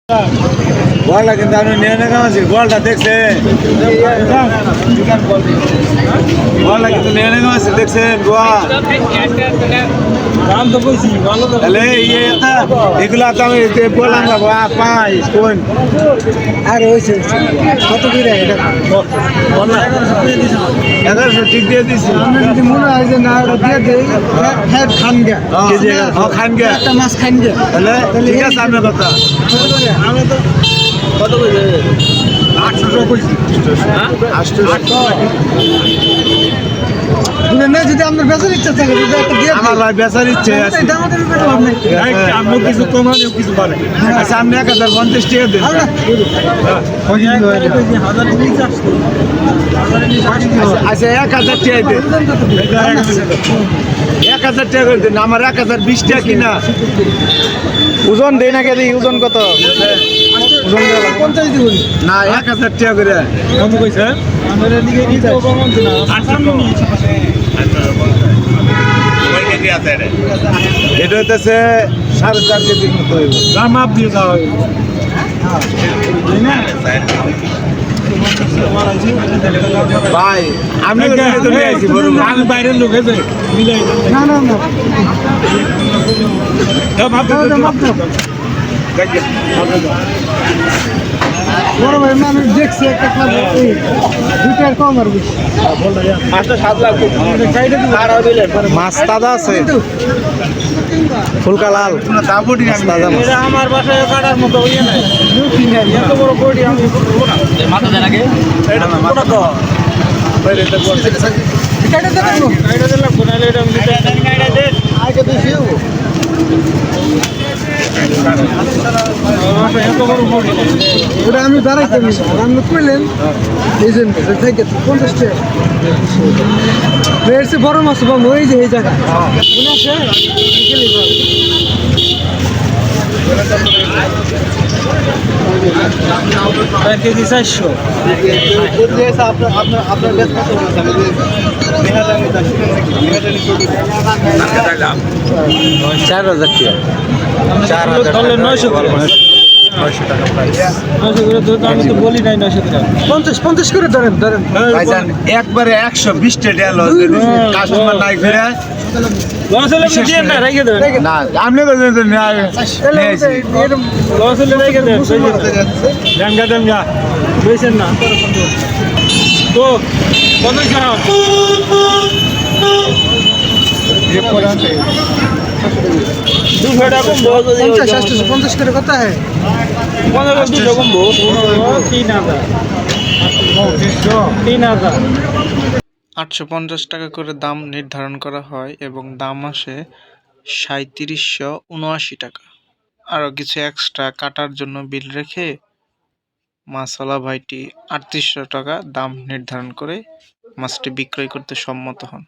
বলটা কিন্তু আপনি নিয়ে নেওয়া আছে বলটা দেখছেন বলটা কিন্তু নিয়ে নেওয়া আছে দেখছেন গোয়া দাম তো কইছি ভালো তো তাহলে এগুলা তো আমি বললাম না পাই কোন আর হয়েছে কত করে এটা 1100 ঠিক দিয়ে দিছি আমি যদি মনে হয় যে না দিয়ে দেই হ্যাঁ খান গে কেজি খান গে একটা মাছ খান গে তাহলে ঠিক আছে আপনার কথা আমি তো কত করে 800 টাকা কইছি হ্যাঁ 800 না যদি আপনার বেচার ইচ্ছা থাকে যদি একটা দিয়ে আমার ভাই বেচার ইচ্ছে আছে দামাদামি করে লাভ নাই আমি কিছু কমানো কিছু পারে আচ্ছা আপনি 1050 টাকা দেন আচ্ছা 1000 টাকা দেন 1000 টাকা করে দেন আমার 1020 টাকা কিনা ওজন দেই না কেদি ওজন কত ওজন 50 দিব না 1000 টাকা করে কত কইছে আমার এদিকে কি তো কমান না 800 এটা হচ্ছে 4.5 কেজির মতো হইব দাম মাপ দিয়ে দাও ভাই আমি তো নিয়ে আইছি বড় আমি বাইরের লোক হইছে না না না দাও মাপ দাও মাপ দাও বড় ভাই আমি দেখছি একটা খাবো এই দুটার কম আর বেশি মাছটা 7 লাখ চাইটা দিন আর দিলে মাছ তাজা আছে ফুলকা লাল দাম বডি তাজা মাছ এটা আমার বাসায় কাটার মতো হইছে না এত বড় বডি আমি মাথা দেন আগে এটা না মাথা তো বাইরে এটা বল কাটা দেন কাটা দেন লাগবে না এটা আমি কাটা দেন আগে দিছিও ওটা আমি দাঁড়াইতে আপনি কইলেন এই জন্য থেকে 50 টাকা বেশি বড় মাছ পাবো ওই যে এই জায়গা কেজি 400 আপনার বেশ কত 4000 টাকা 4000 900 করে 900 টাকা প্রাইস 900 করে তো আমি তো বলি নাই 900 টাকা 50 করে ধরেন ভাইজান একবারে 120 টাকা দেল কাস্টমার নাই করে লস হলে দিয়ে না রেখে দেন না আপনি বলেন না লস হলে রেখে দেন জানগা দেন যা বুঝছেন না তো কত ছাড়া ये पुराने 50 করে কত হয় 15 কম 3000 850 টাকা করে দাম নির্ধারণ করা হয় এবং দাম আসে 3779 টাকা। আরও কিছু এক্সট্রা কাটার জন্য বিল রেখে মাছওয়ালা ভাইটি 3800 টাকা দাম নির্ধারণ করে মাছটি বিক্রয় করতে সম্মত হন।